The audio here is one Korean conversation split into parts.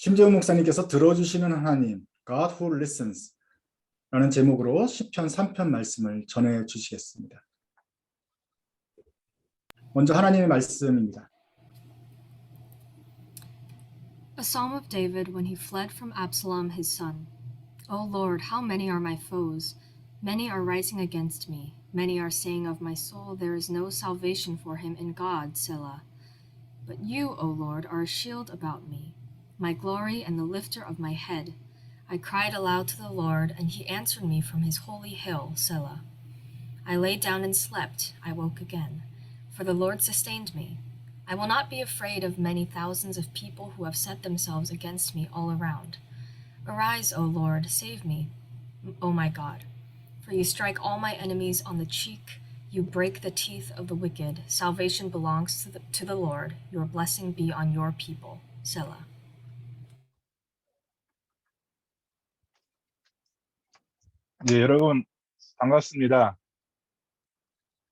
심재훈 목사님께서 들어주시는 하나님, God who listens 라는 제목으로 시편 3편 말씀을 전해 주시겠습니다. 먼저 하나님의 말씀입니다. A psalm of David when he fled from Absalom his son. O Lord, how many are my foes? Many are rising against me. Many are saying of my soul, there is no salvation for him in God, Selah. But you, O Lord, are a shield about me, my glory and the lifter of my head. I cried aloud to the Lord, and he answered me from his holy hill, Selah. I lay down and slept, I woke again, for the Lord sustained me. I will not be afraid of many thousands of people who have set themselves against me all around. Arise, O Lord, save me, O my God. For you strike all my enemies on the cheek, you break the teeth of the wicked. Salvation belongs to the Lord. Your blessing be on your people. Selah. 네, 여러분 반갑습니다.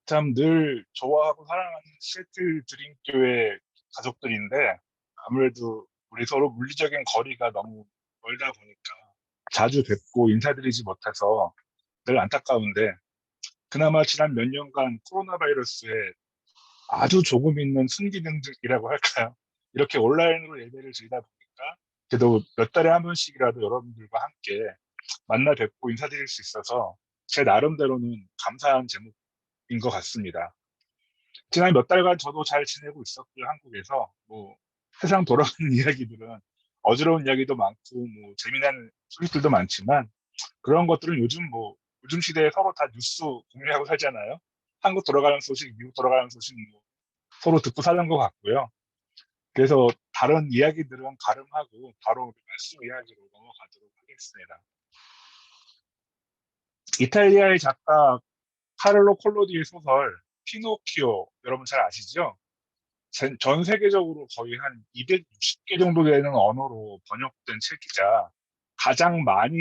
참 늘 좋아하고 사랑하는 시애틀 드림교회 가족들인데 아무래도 우리 서로 물리적인 거리가 너무 멀다 보니까 자주 뵙고 인사드리지 못해서 늘 안타까운데 그나마 지난 몇 년간 코로나 바이러스에 아주 조금 있는 순기능이라고 할까요? 이렇게 온라인으로 예배를 드리다 보니까 그래도 몇 달에 한 번씩이라도 여러분들과 함께 만나 뵙고 인사드릴 수 있어서 제 나름대로는 감사한 제목인 것 같습니다. 지난 몇 달간 저도 잘 지내고 있었고요. 한국에서 세상 돌아가는 이야기들은 어지러운 이야기도 많고 재미난 소식들도 많지만 그런 것들은 요즘 시대에 서로 다 뉴스 공유하고 살잖아요. 한국 돌아가는 소식, 미국 돌아가는 소식 서로 듣고 사는 것 같고요. 그래서 다른 이야기들은 가름하고 바로 말씀 이야기로 넘어가도록 하겠습니다. 이탈리아의 작가 카를로 콜로디의 소설 피노키오 여러분 잘 아시죠? 전 세계적으로 거의 한 260개 정도 되는 언어로 번역된 책이자 가장 많이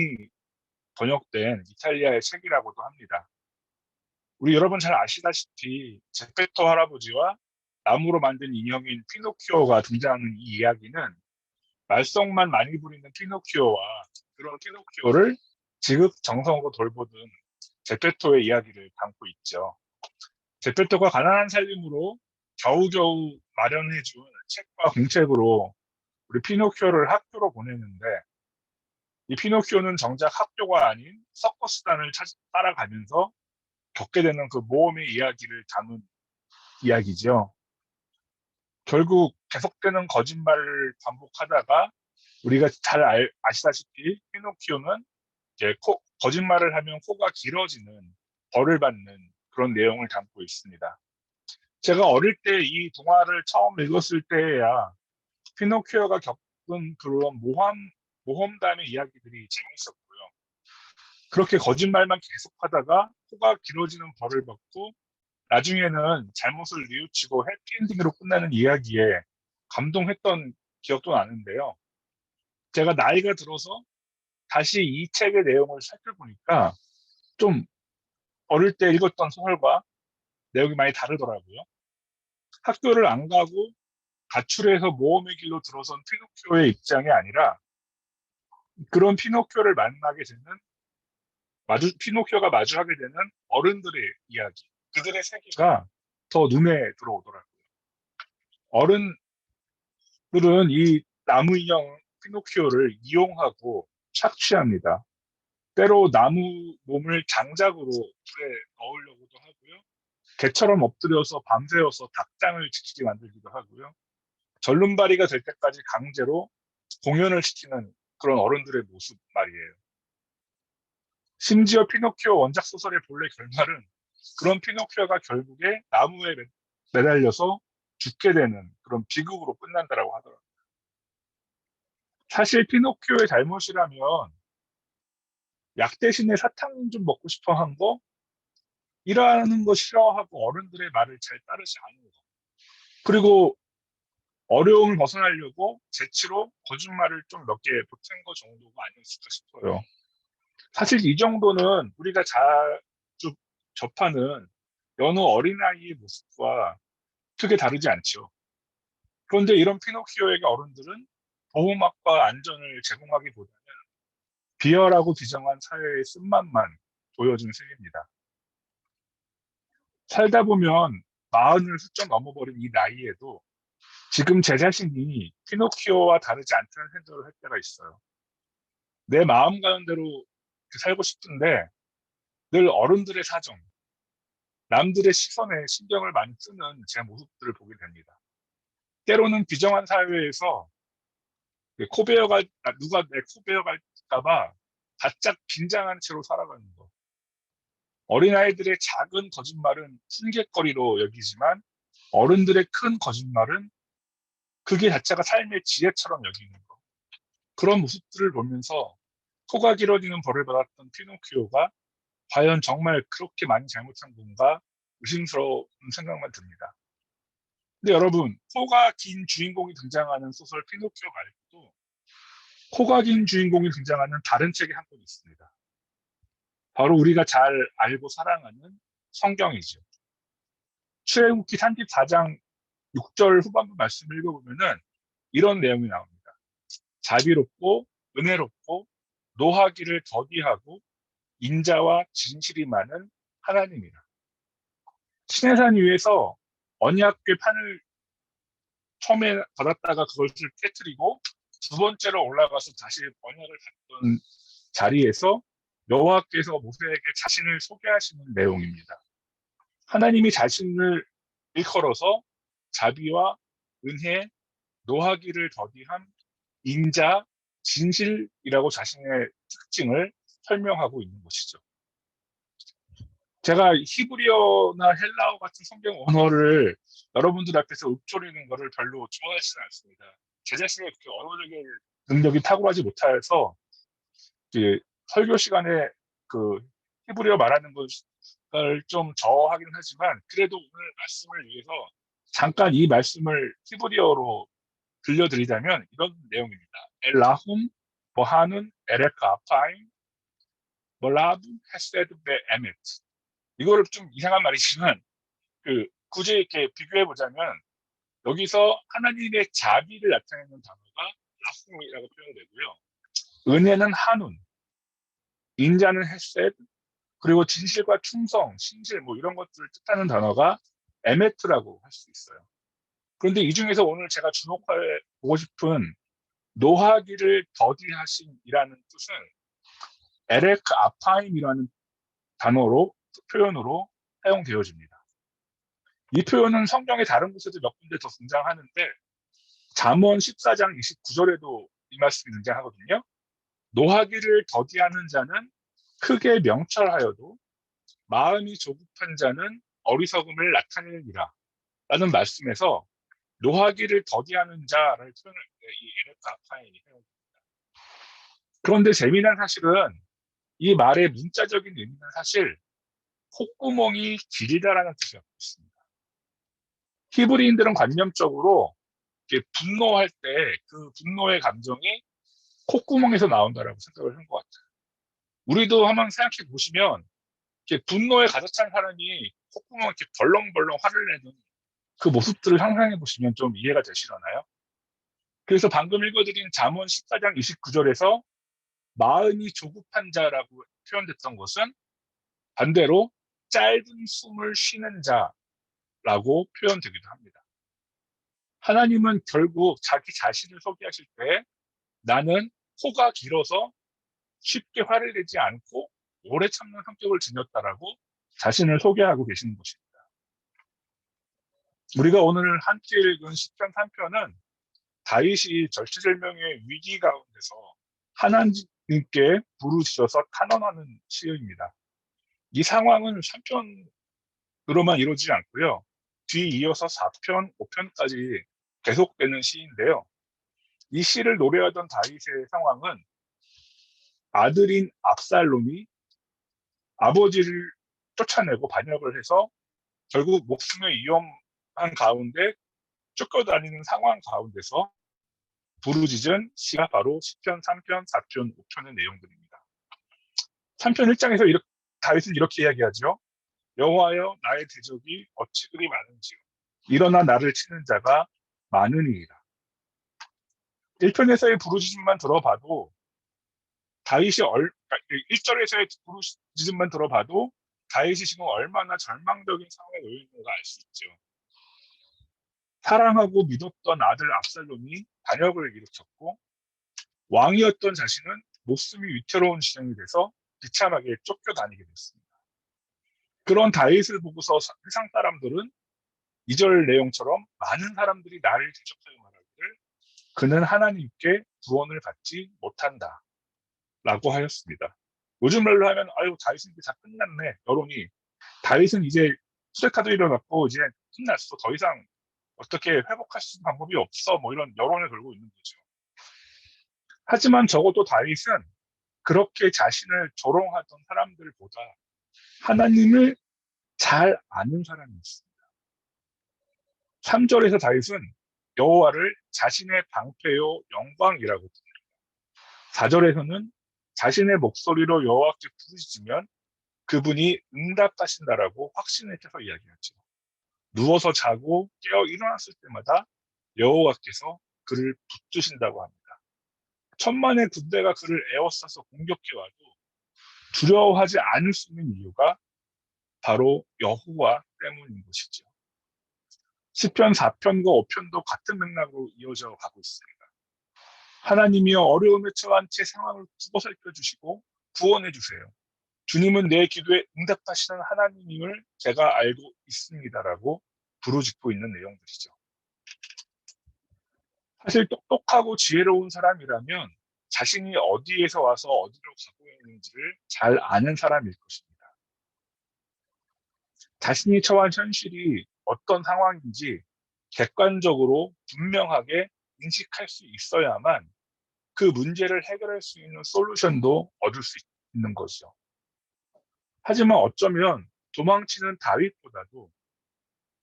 번역된 이탈리아의 책이라고도 합니다. 우리 여러분 잘 아시다시피 제페토 할아버지와 나무로 만든 인형인 피노키오가 등장하는 이 이야기는 말썽만 많이 부리는 피노키오와 그런 피노키오를 지극정성으로 돌보던 제페토의 이야기를 담고 있죠. 제페토가 가난한 살림으로 겨우겨우 마련해준 책과 공책으로 우리 피노키오를 학교로 보내는데 이 피노키오는 정작 학교가 아닌 서커스단을 따라가면서 겪게 되는 그 모험의 이야기를 담은 이야기죠. 결국 계속되는 거짓말을 반복하다가 우리가 잘 아시다시피 피노키오는 이제 거짓말을 하면 코가 길어지는 벌을 받는 그런 내용을 담고 있습니다. 제가 어릴 때 이 동화를 처음 읽었을 때야 피노키오가 겪은 그런 모험담의 이야기들이 재밌었고요. 그렇게 거짓말만 계속하다가 코가 길어지는 벌을 받고 나중에는 잘못을 뉘우치고 해피엔딩으로 끝나는 이야기에 감동했던 기억도 나는데요. 제가 나이가 들어서 다시 이 책의 내용을 살펴보니까 좀 어릴 때 읽었던 소설과 내용이 많이 다르더라고요. 학교를 안 가고 가출해서 모험의 길로 들어선 피노키오의 입장이 아니라 그런 피노키오를 만나게 되는 피노키오가 마주하게 되는 어른들의 이야기, 그들의 세계가 더 눈에 들어오더라고요. 어른들은 이 나무 인형 피노키오를 이용하고 착취합니다. 때로 나무 몸을 장작으로 불에 넣으려고도 하고요. 개처럼 엎드려서 밤새워서 닭장을 지키게 만들기도 하고요. 절름발이가 될 때까지 강제로 공연을 시키는 그런 어른들의 모습 말이에요. 심지어 피노키오 원작 소설의 본래 결말은 그런 피노키오가 결국에 나무에 매달려서 죽게 되는 그런 비극으로 끝난다라고 하더라고요. 사실 피노키오의 잘못이라면 약 대신에 사탕 좀 먹고 싶어 한 거, 일하는 거 싫어하고 어른들의 말을 잘 따르지 않은 거, 그리고 어려움을 벗어나려고 재치로 거짓말을 좀 몇 개 보탠 거 정도가 아니었을까 싶어요. 사실 이 정도는 우리가 자주 접하는 여느 어린아이의 모습과 크게 다르지 않죠. 그런데 이런 피노키오에게 어른들은 보호막과 안전을 제공하기보다는 비열하고 비정한 사회의 쓴맛만 보여준 셈입니다. 살다 보면 40을 훌쩍 넘어버린 이 나이에도 지금 제 자신이 피노키오와 다르지 않다는 생각을 할 때가 있어요. 내 마음 가는 대로 살고 싶은데 늘 어른들의 사정, 남들의 시선에 신경을 많이 쓰는 제 모습들을 보게 됩니다. 때로는 비정한 사회에서 누가 내 코베어갈까봐 바짝 긴장한 채로 살아가는 것. 어린아이들의 작은 거짓말은 훈계거리로 여기지만 어른들의 큰 거짓말은 그게 자체가 삶의 지혜처럼 여기는 것. 그런 모습들을 보면서 코가 길어지는 벌을 받았던 피노키오가 과연 정말 그렇게 많이 잘못한 건가 의심스러운 생각만 듭니다. 근데 여러분, 코가 긴 주인공이 등장하는 소설 피노키오 말고도 코가 긴 주인공이 등장하는 다른 책이 한 권 있습니다. 바로 우리가 잘 알고 사랑하는 성경이죠. 출애굽기 34장 6절 후반부 말씀을 읽어보면은 이런 내용이 나옵니다. 자비롭고 은혜롭고 노하기를 더디하고 인자와 진실이 많은 하나님이라. 시내산 위에서 언약궤 판을 처음에 받았다가 그것을 깨뜨리고 두 번째로 올라가서 다시 언약을 받던 자리에서 여호와께서 모세에게 자신을 소개하시는 내용입니다. 하나님이 자신을 일컬어서 자비와 은혜, 노하기를 더디함, 인자, 진실이라고 자신의 특징을 설명하고 있는 것이죠. 제가 히브리어나 헬라어 같은 성경 언어를 여러분들 앞에서 읊조리는 것을 별로 좋아하지는 않습니다. 제 자신의 그렇게 언어적인 능력이 탁월하지 못해서 이제 설교 시간에 그 히브리어 말하는 것을 좀 저하긴 하지만 그래도 오늘 말씀을 위해서 잠깐 이 말씀을 히브리어로 들려드리자면 이런 내용입니다. 엘라훔 버하는 에레카 아파임 몰라브 헤세드 베 에멧. 이거를 좀 이상한 말이지만 굳이 이렇게 비교해 보자면 여기서 하나님의 자비를 나타내는 단어가 라훔이라고 표현되고요. 은혜는 한운, 인자는 헤세드, 그리고 진실과 충성, 신실 뭐 이런 것들을 뜻하는 단어가 에메트라고 할 수 있어요. 그런데 이 중에서 오늘 제가 주목해 보고 싶은 노하기를 더디하심이라는 뜻은 에렉 아파임이라는 표현으로 사용되어집니다. 이 표현은 성경의 다른 곳에도 몇 군데 더 등장하는데 잠언 14장 29절에도 이 말씀이 등장하거든요. 노하기를 더디하는 자는 크게 명철하여도 마음이 조급한 자는 어리석음을 나타내느니라 라는 말씀에서 노하기를 더디하는 자를 표현할 때 이 에레카 아파임이 사용됩니다. 그런데 재미난 사실은 이 말의 문자적인 의미는 사실 콧구멍이 길이다라는 뜻이 갖고 있습니다. 히브리인들은 관념적으로 분노할 때 그 분노의 감정이 콧구멍에서 나온다라고 생각을 한 것 같아요. 우리도 한번 생각해 보시면 분노에 가득 찬 사람이 콧구멍 이렇게 벌렁벌렁 화를 내는 그 모습들을 상상해 보시면 좀 이해가 되시려나요? 그래서 방금 읽어드린 잠언 14장 29절에서 마음이 조급한 자라고 표현됐던 것은 반대로 짧은 숨을 쉬는 자라고 표현되기도 합니다. 하나님은 결국 자기 자신을 소개하실 때 나는 코가 길어서 쉽게 화를 내지 않고 오래 참는 성격을 지녔다라고 자신을 소개하고 계시는 것입니다. 우리가 오늘 함께 읽은 시편 3편은 다윗이 절체절명의 위기 가운데서 하나님께 부르짖어서 탄원하는 시입니다. 이 상황은 3편으로만 이루어지지 않고요. 뒤 이어서 4편, 5편까지 계속되는 시인데요. 이 시를 노래하던 다윗의 상황은 아들인 압살롬이 아버지를 쫓아내고 반역을 해서 결국 목숨을 위험한 가운데 쫓겨다니는 상황 가운데서 부르짖은 시가 바로 시편 3편, 4편, 5편의 내용들입니다. 3편 1장에서 다윗은 이렇게 이야기하죠. 여호와여 나의 대적이 어찌 그리 많은지요. 일어나 나를 치는 자가 많으니이다. 1편에서의 부르짖음만 들어봐도 그러니까 1절에서의 부르짖음만 들어봐도 다윗이 지금 얼마나 절망적인 상황에 놓여 있는가 알 수 있죠. 사랑하고 믿었던 아들 압살롬이 반역을 일으켰고 왕이었던 자신은 목숨이 위태로운 지경이 돼서 비참하게 쫓겨다니게 됐습니다. 그런 다윗을 보고서 세상 사람들은 2절 내용처럼 많은 사람들이 나를 대적하여 말하기를 그는 하나님께 구원을 받지 못한다 라고 하였습니다. 요즘 말로 하면 아유 다윗은 이제 다 끝났네. 여론이 다윗은 이제 수레카도 일어났고 이제 끝났어. 더 이상 어떻게 회복할 수 있는 방법이 없어. 뭐 이런 여론을 걸고 있는 거죠. 하지만 적어도 다윗은 그렇게 자신을 조롱하던 사람들보다 하나님을 잘 아는 사람이었습니다. 3절에서 다윗은 여호와를 자신의 방패요 영광이라고 부릅니다. 4절에서는 자신의 목소리로 여호와께 부르짖으면 그분이 응답하신다라고 확신을 해서 이야기하죠. 누워서 자고 깨어 일어났을 때마다 여호와께서 그를 붙드신다고 합니다. 천만의 군대가 그를 에워싸서 공격해와도 두려워하지 않을 수 있는 이유가 바로 여호와 때문인 것이죠. 시편 4편과 5편도 같은 맥락으로 이어져 가고 있습니다. 하나님이여 어려움에 처한 제 상황을 두고살펴 주시고 구원해 주세요. 주님은 내 기도에 응답하시는 하나님임을 제가 알고 있습니다라고 부르짖고 있는 내용들이죠. 사실 똑똑하고 지혜로운 사람이라면 자신이 어디에서 와서 어디로 가고 있는지를 잘 아는 사람일 것입니다. 자신이 처한 현실이 어떤 상황인지 객관적으로 분명하게 인식할 수 있어야만 그 문제를 해결할 수 있는 솔루션도 얻을 수 있는 거죠. 하지만 어쩌면 도망치는 다윗보다도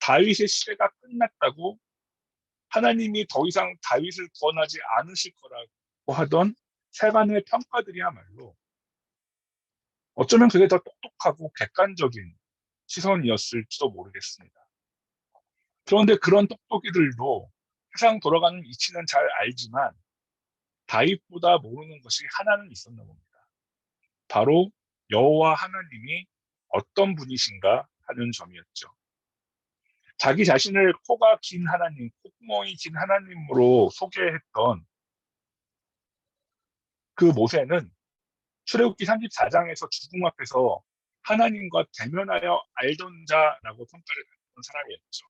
다윗의 시대가 끝났다고 하나님이 더 이상 다윗을 구원하지 않으실 거라고 하던 세간의 평가들이야말로 어쩌면 그게 더 똑똑하고 객관적인 시선이었을지도 모르겠습니다. 그런데 그런 똑똑이들도 세상 돌아가는 이치는 잘 알지만 다윗보다 모르는 것이 하나는 있었나 봅니다. 바로 여호와 하나님이 어떤 분이신가 하는 점이었죠. 자기 자신을 코가 긴 하나님, 콧구멍이 긴 하나님으로 소개했던 그 모세는 출애굽기 34장에서 죽음 앞에서 하나님과 대면하여 알던 자라고 평가를 받던 사람이었죠.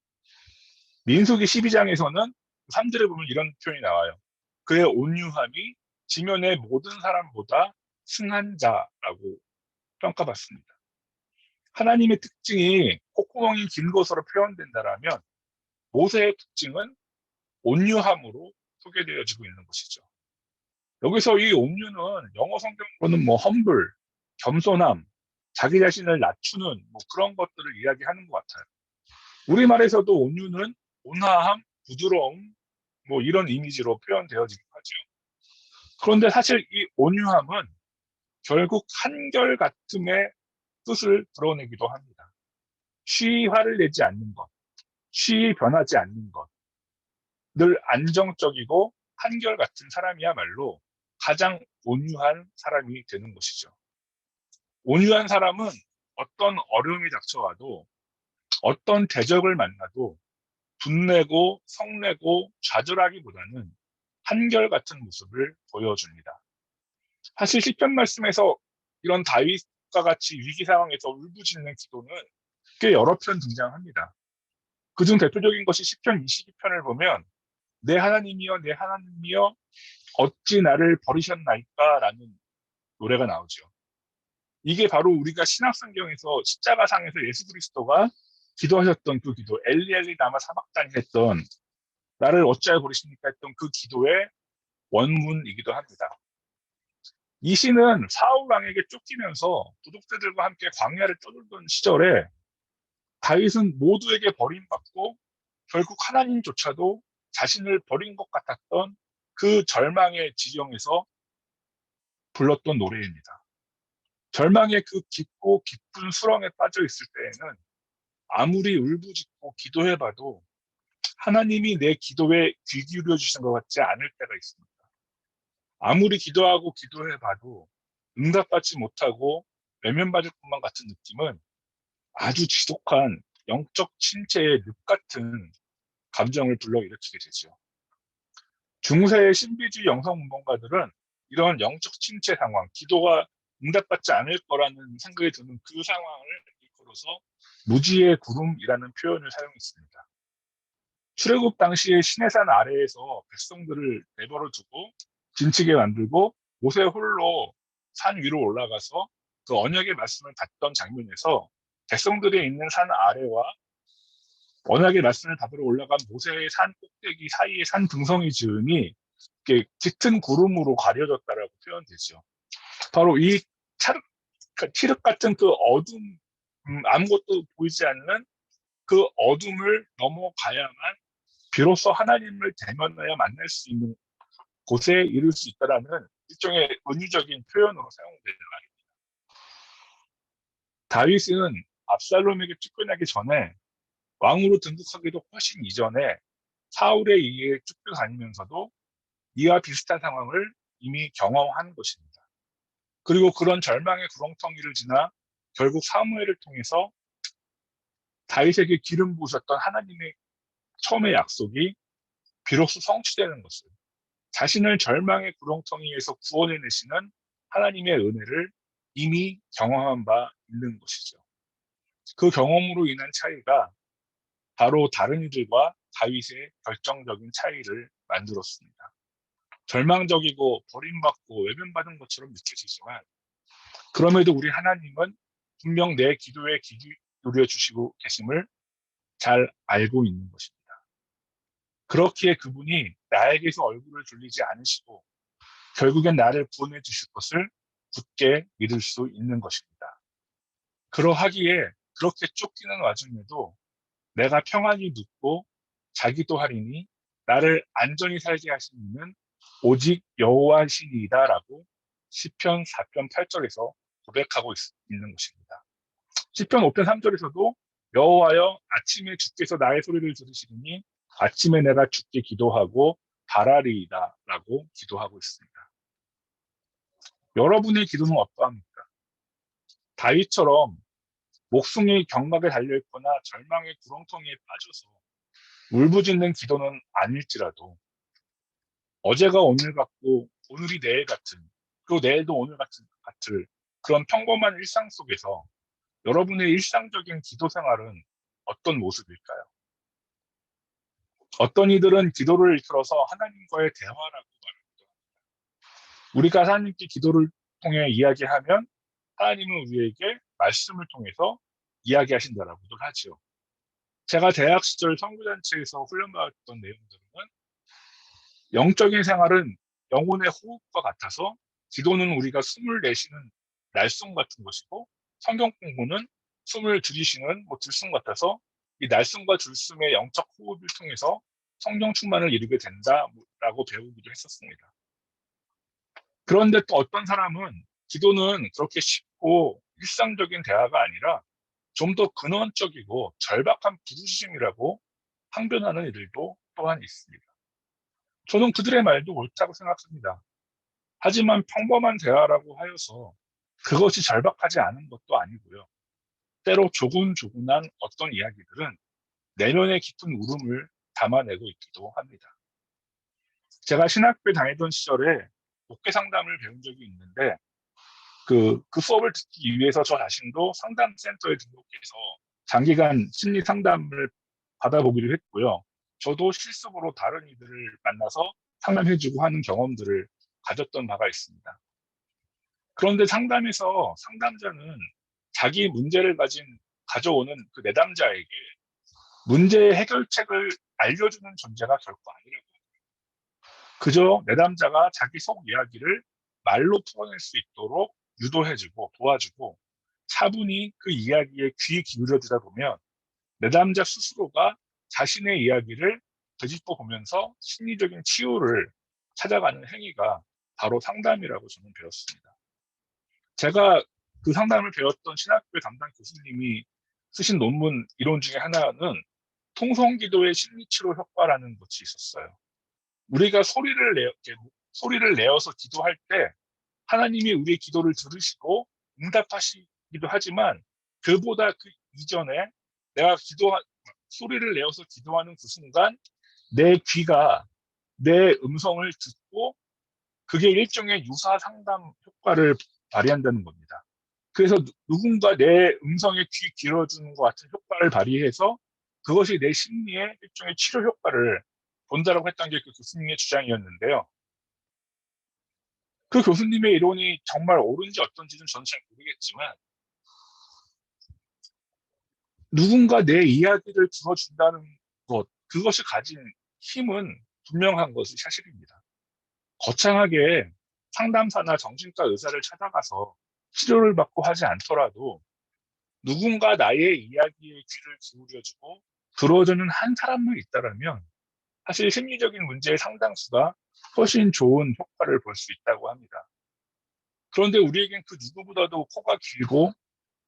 민수기 12장에서는 3절에 보면 이런 표현이 나와요. 그의 온유함이 지면의 모든 사람보다 승한 자라고 평가받습니다. 하나님의 특징이 콧구멍이 긴 것으로 표현된다라면 모세의 특징은 온유함으로 소개되어지고 있는 것이죠. 여기서 이 온유는 영어 성경으로는 뭐 humble, 겸손함, 자기 자신을 낮추는 뭐 그런 것들을 이야기하는 것 같아요. 우리말에서도 온유는 온화함, 부드러움 뭐 이런 이미지로 표현되어지기도 하죠. 그런데 사실 이 온유함은 결국 한결같음의 뜻을 드러내기도 합니다. 쉬이 화를 내지 않는 것, 쉬이 변하지 않는 것, 늘 안정적이고 한결같은 사람이야말로 가장 온유한 사람이 되는 것이죠. 온유한 사람은 어떤 어려움이 닥쳐와도 어떤 대적을 만나도 분내고 성내고 좌절하기보다는 한결같은 모습을 보여줍니다. 사실 시편 말씀에서 이런 다윗과 같이 위기 상황에서 울부짖는 기도는 꽤 여러 편 등장합니다. 그중 대표적인 것이 시편 22편을 보면 내 하나님이여 내 하나님이여 어찌 나를 버리셨나이까 라는 노래가 나오죠. 이게 바로 우리가 신약성경에서 십자가상에서 예수 그리스도가 기도하셨던 그 기도 엘리 엘리 라마 사박단이 했던 나를 어찌하여 버리십니까 했던 그 기도의 원문이기도 합니다. 이 시는 사울 왕에게 쫓기면서 도둑들과 함께 광야를 떠돌던 시절에 다윗은 모두에게 버림받고 결국 하나님조차도 자신을 버린 것 같았던 그 절망의 지경에서 불렀던 노래입니다. 절망의 그 깊고 깊은 수렁에 빠져 있을 때에는 아무리 울부짖고 기도해봐도 하나님이 내 기도에 귀 기울여 주신 것 같지 않을 때가 있습니다. 아무리 기도하고 기도해봐도 응답받지 못하고 외면받을 것만 같은 느낌은 아주 지독한 영적 침체의 늪 같은 감정을 불러일으키게 되죠. 중세의 신비주의 영성 운동가들은 이런 영적 침체 상황, 기도가 응답받지 않을 거라는 생각이 드는 그 상황을 일컬어서 무지의 구름이라는 표현을 사용했습니다. 출애굽 당시에 시내산 아래에서 백성들을 내버려 두고 진치게 만들고 모세 홀로 산 위로 올라가서 그 언약의 말씀을 받던 장면에서 백성들이 있는 산 아래와 언약의 말씀을 받으러 올라간 모세의 산 꼭대기 사이에 산 등성이 지음이 이렇게 짙은 구름으로 가려졌다라고 표현되죠. 바로 이 칠흑 같은 그 어둠, 아무것도 보이지 않는 그 어둠을 넘어가야만 비로소 하나님을 대면하여 만날 수 있는 곳에 이를 수 있다라는 일종의 은유적인 표현으로 사용되는 말입니다. 다윗은 압살롬에게 쫓겨나기 전에 왕으로 등극하기도 훨씬 이전에 사울에 의해 쫓겨다니면서도 이와 비슷한 상황을 이미 경험한 것입니다. 그리고 그런 절망의 구렁텅이를 지나 결국 사무엘을 통해서 다윗에게 기름 부으셨던 하나님의 처음의 약속이 비로소 성취되는 것을, 자신을 절망의 구렁텅이에서 구원해내시는 하나님의 은혜를 이미 경험한 바 있는 것이죠. 그 경험으로 인한 차이가 바로 다른 이들과 다윗의 결정적인 차이를 만들었습니다. 절망적이고 버림받고 외면받은 것처럼 느껴지지만 그럼에도 우리 하나님은 분명 내 기도에 귀 기울여 주시고 계심을 잘 알고 있는 것입니다. 그렇기에 그분이 나에게서 얼굴을 돌리지 않으시고 결국엔 나를 구원해 주실 것을 굳게 믿을 수 있는 것입니다. 그러하기에 그렇게 쫓기는 와중에도 내가 평안히 눕고 자기도 하리니 나를 안전히 살게 하시는 이는 오직 여호와시니이다라고 시편 4편 8절에서 고백하고 있는 것입니다. 시편 5편 3절에서도 여호와여 아침에 주께서 나의 소리를 들으시리니 아침에 내가 주께 기도하고 바라리이다라고 기도하고 있습니다. 여러분의 기도는 어떠합니까? 다윗처럼 목숨이 경각에 달려있거나 절망의 구렁텅이에 빠져서 울부짖는 기도는 아닐지라도 어제가 오늘 같고 오늘이 내일 같은, 그리고 내일도 오늘 같을 그런 평범한 일상 속에서 여러분의 일상적인 기도 생활은 어떤 모습일까요? 어떤 이들은 기도를 이끌어서 하나님과의 대화라고 말합니다. 우리가 하나님께 기도를 통해 이야기하면 하나님은 우리에게 말씀을 통해서 이야기하신다라고도 하죠. 제가 대학 시절 선교단체에서 훈련받았던 내용들은 영적인 생활은 영혼의 호흡과 같아서 기도는 우리가 숨을 내쉬는 날숨 같은 것이고 성경 공부는 숨을 들이쉬는 들숨 같아서 이 날숨과 들숨의 영적 호흡을 통해서 성령 충만을 이루게 된다라고 배우기도 했었습니다. 그런데 또 어떤 사람은 기도는 그렇게 쉽고 일상적인 대화가 아니라 좀 더 근원적이고 절박한 부르심이라고 항변하는 이들도 또한 있습니다. 저는 그들의 말도 옳다고 생각합니다. 하지만 평범한 대화라고 하여서 그것이 절박하지 않은 것도 아니고요. 때로 조근조근한 어떤 이야기들은 내면의 깊은 울음을 담아내고 있기도 합니다. 제가 신학교에 다니던 시절에 목회 상담을 배운 적이 있는데 그 수업을 듣기 위해서 저 자신도 상담센터에 등록해서 장기간 심리 상담을 받아보기도 했고요. 저도 실습으로 다른 이들을 만나서 상담해주고 하는 경험들을 가졌던 바가 있습니다. 그런데 상담에서 상담자는 자기 문제를 가져오는 그 내담자에게 문제의 해결책을 알려주는 존재가 결코 아니라고 합니다. 그저 내담자가 자기 속 이야기를 말로 풀어낼 수 있도록 유도해주고 도와주고 차분히 그 이야기에 귀 기울여주다 보면 내담자 스스로가 자신의 이야기를 되짚어 보면서 심리적인 치유를 찾아가는 행위가 바로 상담이라고 저는 배웠습니다. 제가 그 상담을 배웠던 신학교 담당 교수님이 쓰신 논문 이론 중에 하나는 통성기도의 심리치료 효과라는 것이 있었어요. 우리가 소리를 소리를 내어서 기도할 때 하나님이 우리의 기도를 들으시고 응답하시기도 하지만 그보다 그 이전에 내가 소리를 내어서 기도하는 그 순간 내 귀가 내 음성을 듣고 그게 일종의 유사 상담 효과를 발휘한다는 겁니다. 그래서 누군가 내 음성에 귀 기울여주는 것 같은 효과를 발휘해서 그것이 내 심리에 일종의 치료 효과를 본다라고 했던 게 그 교수님의 주장이었는데요. 그 교수님의 이론이 정말 옳은지 어떤지는 저는 잘 모르겠지만 누군가 내 이야기를 들어준다는 것, 그것이 가진 힘은 분명한 것이 사실입니다. 거창하게 상담사나 정신과 의사를 찾아가서 치료를 받고 하지 않더라도 누군가 나의 이야기에 귀를 기울여주고 들어주는 한 사람만 있다면 사실 심리적인 문제의 상당수가 훨씬 좋은 효과를 볼 수 있다고 합니다. 그런데 우리에겐 그 누구보다도 코가 길고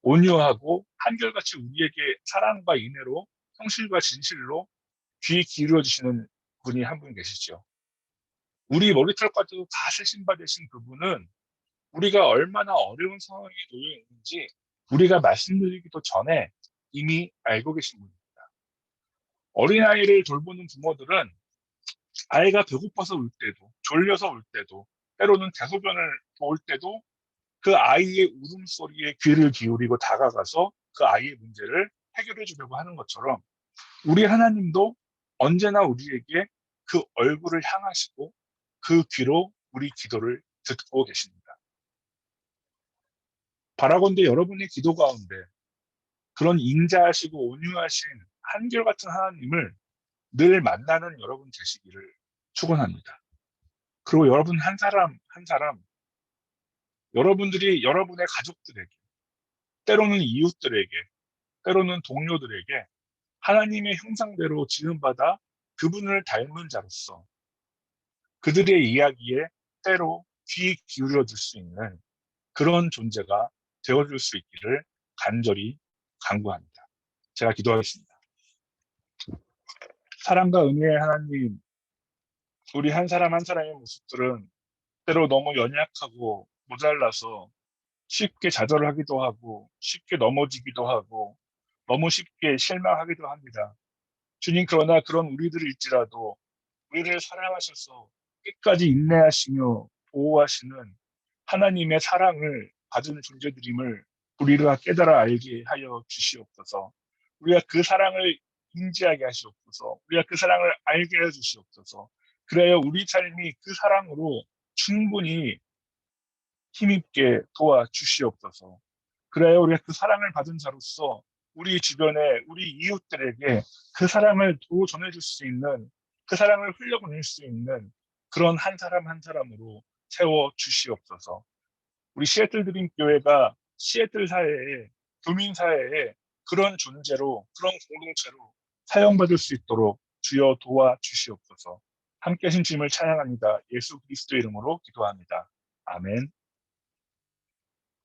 온유하고 한결같이 우리에게 사랑과 인애로 성실과 진실로 귀 기울여 주시는 분이 한 분 계시죠. 우리 머리털까지도 다 세심받으신 그분은 우리가 얼마나 어려운 상황에 놓여 있는지 우리가 말씀드리기도 전에 이미 알고 계신 분입니다. 어린아이를 돌보는 부모들은 아이가 배고파서 울 때도 졸려서 울 때도 때로는 대소변을 볼 때도 그 아이의 울음소리에 귀를 기울이고 다가가서 그 아이의 문제를 해결해 주려고 하는 것처럼 우리 하나님도 언제나 우리에게 그 얼굴을 향하시고 그 귀로 우리 기도를 듣고 계십니다. 바라건대 여러분의 기도 가운데 그런 인자하시고 온유하신 한결같은 하나님을 늘 만나는 여러분 되시기를 축원합니다. 그리고 여러분 한 사람 한 사람 여러분들이 여러분의 가족들에게 때로는 이웃들에게 때로는 동료들에게 하나님의 형상대로 지음받아 그분을 닮은 자로서 그들의 이야기에 때로 귀 기울여 줄 수 있는 그런 존재가 되어줄 수 있기를 간절히 간구합니다. 제가 기도하겠습니다. 사랑과 은혜의 하나님, 우리 한 사람 한 사람의 모습들은 때로 너무 연약하고 모자라서 쉽게 좌절하기도 하고 쉽게 넘어지기도 하고 너무 쉽게 실망하기도 합니다. 주님, 그러나 그런 우리들일지라도 우리를 사랑하셔서 끝까지 인내하시며 보호하시는 하나님의 사랑을 받은 존재들임을 우리가 깨달아 알게 하여 주시옵소서. 우리가 그 사랑을 인지하게 하시옵소서. 우리가 그 사랑을 알게 해 주시옵소서. 그래야 우리 삶이 그 사랑으로 충분히 힘있게 도와주시옵소서. 그래야 우리가 그 사랑을 받은 자로서 우리 주변에 우리 이웃들에게 그 사랑을 도 전해줄 수 있는 그 사랑을 흘려보낼 수 있는 그런 한 사람 한 사람으로 세워 주시옵소서. 우리 시애틀 드림 교회가 시애틀 사회에 교민 사회에 그런 존재로 그런 공동체로 사용받을 수 있도록 주여 도와 주시옵소서. 함께 하신 주님을 찬양합니다. 예수 그리스도 이름으로 기도합니다. 아멘.